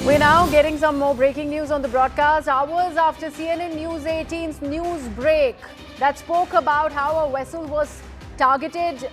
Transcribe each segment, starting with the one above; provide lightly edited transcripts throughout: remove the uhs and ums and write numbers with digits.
We're now getting some more breaking news on the broadcast. Hours after CNN News 18's news break that spoke about how a vessel was targeted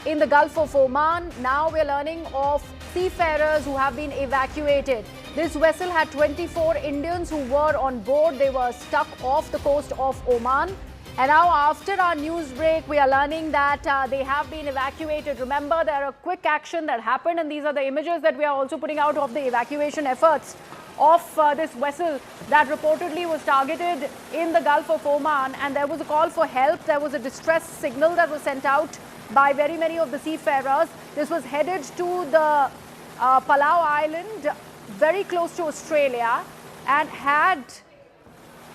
in the Gulf of Oman, now we're learning of seafarers who have been evacuated. This vessel had 24 Indians who were on board. They were stuck off the coast of Oman. And now after our news break, we are learning that they have been evacuated. Remember, there are quick action that happened, and these are the images that we are also putting out of the evacuation efforts of this vessel that reportedly was targeted in the Gulf of Oman. And there was a call for help. There was a distress signal that was sent out by very many of the seafarers. This was headed to the Palau Island, very close to Australia, and had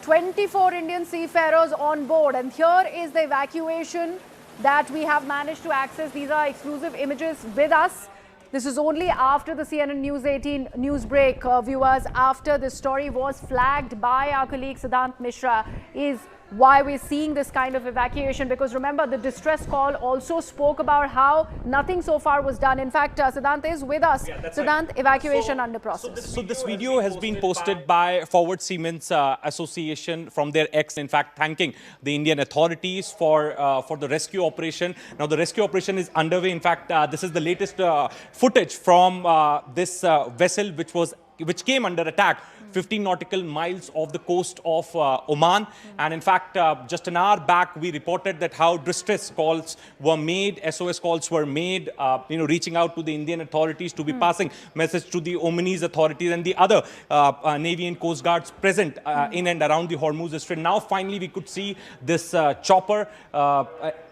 24 Indian seafarers on board. And here is the evacuation that we have managed to access. These are exclusive images with us. This is only after the CNN News 18 news break, viewers, after this story was flagged by our colleague Siddhant Mishra, is why we're seeing this kind of evacuation. Because remember, the distress call also spoke about how nothing so far was done. In fact, Siddhant is with us. Siddhant, right. Evacuation under process. So this video has been posted by Forward Seamen's Association from their X, in fact, thanking the Indian authorities for the rescue operation. Now, the rescue operation is underway. In fact, this is the latest footage from this vessel which came under attack 15 nautical miles off the coast of Oman. And in fact, just an hour back, we reported that how distress calls were made, SOS calls were made, reaching out to the Indian authorities to be passing message to the Omanese authorities and the other Navy and Coast Guards present in and around the Hormuz Strait. Now, finally, we could see this chopper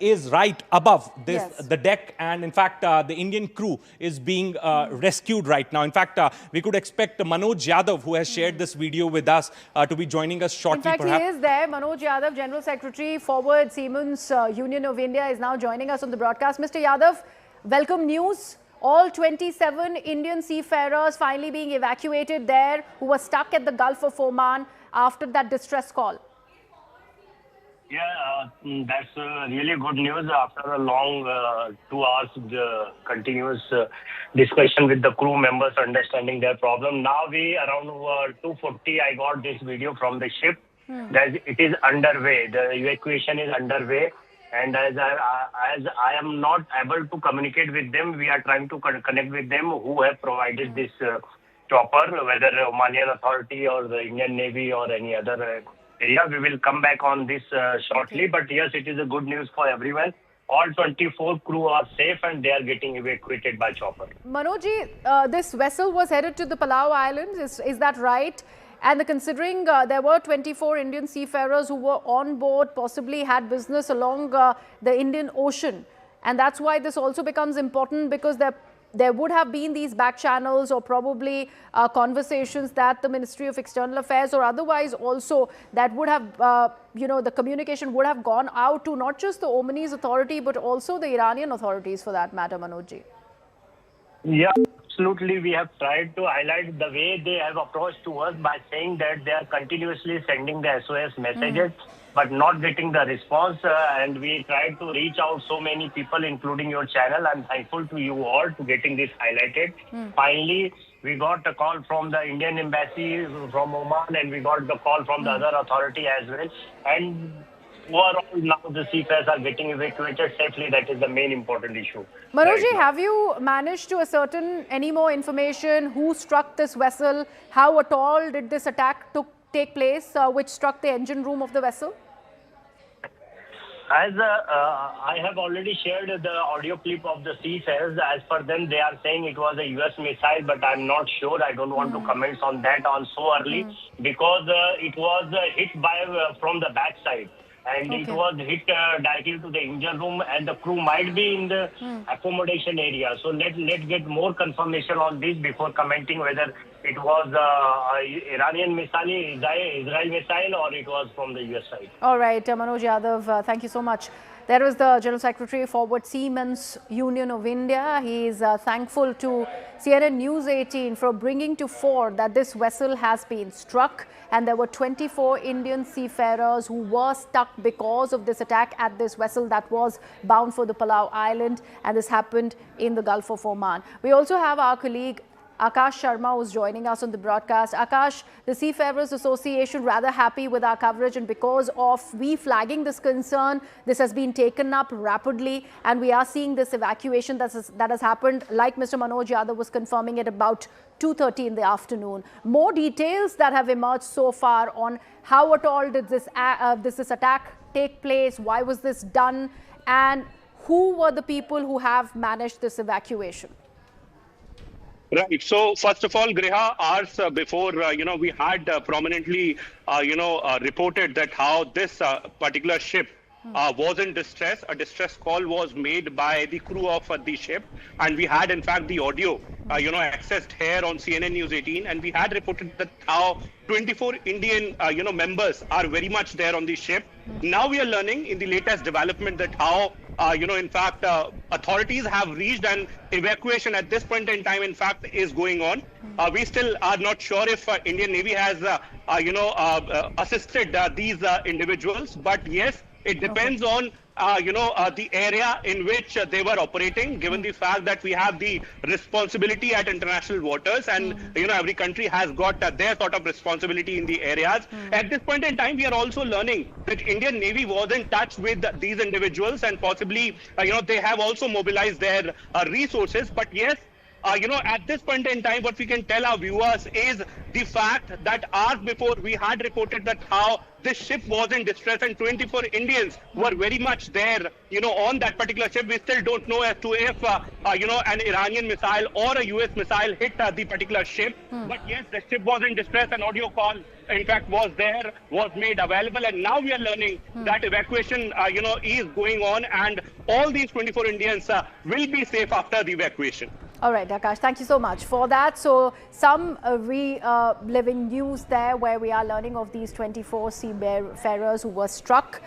is right above the deck. And in fact, the Indian crew is being rescued right now. In fact, we could expect Manoj Yadav, who has shared this video with us, to be joining us shortly. In fact, he is there. Manoj Yadav, General Secretary, Forward Seamen's Union of India, is now joining us on the broadcast. Mr. Yadav, welcome news. All 27 Indian seafarers finally being evacuated there who were stuck at the Gulf of Oman after that distress call. Yeah, that's really good news after a long 2 hours continuous discussion with the crew members, understanding their problem. Now around 2:40, I got this video from the ship that it is underway. The evacuation is underway. And as I am not able to communicate with them, we are trying to connect with them who have provided this chopper, whether Omanian Authority or the Indian Navy or any other area. We will come back on this shortly. But yes, it is a good news for everyone. All 24 crew are safe and they are getting evacuated by chopper. Manojji, this vessel was headed to the Palau Islands. Is that right? And considering there were 24 Indian seafarers who were on board, possibly had business along the Indian Ocean. And that's why this also becomes important, because there would have been these back channels or probably conversations that the Ministry of External Affairs or otherwise also that would have, the communication would have gone out to not just the Omanese authority, but also the Iranian authorities for that matter, Manojji. Yeah, absolutely. We have tried to highlight the way they have approached to us by saying that they are continuously sending the SOS messages, but not getting the response. And we tried to reach out so many people, including your channel. I'm thankful to you all to getting this highlighted. Finally, we got a call from the Indian Embassy from Oman, and we got the call from the other authority as well. And overall, now the seafarers are getting evacuated safely. That is the main important issue. Manojji, have you managed to ascertain any more information? Who struck this vessel? How at all did this attack take place, which struck the engine room of the vessel? As I have already shared the audio clip of the seafarers. As per them, they are saying it was a US missile, but I'm not sure. I don't want to comment on that on so early, because it was hit from the backside. And it was hit directly to the engine room, and the crew might be in the accommodation area. So let's get more confirmation on this before commenting whether it was Iranian missile, Israel missile, or it was from the US side. All right, Manoj Yadav, thank you so much. There is the General Secretary, Forward Seamen's Union of India. He is thankful to CNN News 18 for bringing to fore that this vessel has been struck and there were 24 Indian seafarers who were stuck because of this attack at this vessel that was bound for the Palau Island, and this happened in the Gulf of Oman. We also have our colleague Akash Sharma, who's joining us on the broadcast. Akash, the Seafarers Association rather happy with our coverage, and because of we flagging this concern, this has been taken up rapidly, and we are seeing this evacuation that has happened, like Mr. Manoj Yadav was confirming it, about 2:30 in the afternoon. More details that have emerged so far on how at all did this attack take place, why was this done, and who were the people who have managed this evacuation? Right. So first of all, Griha, hours before, we had prominently, reported that how this particular ship was in distress. A distress call was made by the crew of the ship, and we had, in fact, the audio, accessed here on CNN News 18, and we had reported that how 24 Indian, members are very much there on the ship. Now we are learning in the latest development that how, in fact, authorities have reached, and evacuation at this point in time, in fact, is going on. We still are not sure if Indian Navy has, assisted these individuals, but yes, it depends on, the area in which they were operating, given the fact that we have the responsibility at international waters, and, every country has got their sort of responsibility in the areas. At this point in time, we are also learning that Indian Navy was in touch with these individuals, and possibly, they have also mobilized their resources. But yes, at this point in time, what we can tell our viewers is the fact that hours before we had reported that how this ship was in distress and 24 Indians were very much there, on that particular ship. We still don't know as to if, an Iranian missile or a US missile hit the particular ship. But yes, the ship was in distress. An audio call, in fact, was there, was made available. And now we are learning that evacuation, is going on, and all these 24 Indians will be safe after the evacuation. All right, Akash, thank you so much for that. So some reliving news there, where we are learning of these 24 seafarers who were struck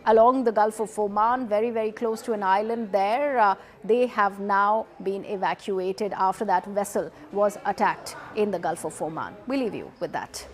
along the Gulf of Oman, very, very close to an island there. They have now been evacuated after that vessel was attacked in the Gulf of Oman. We leave you with that.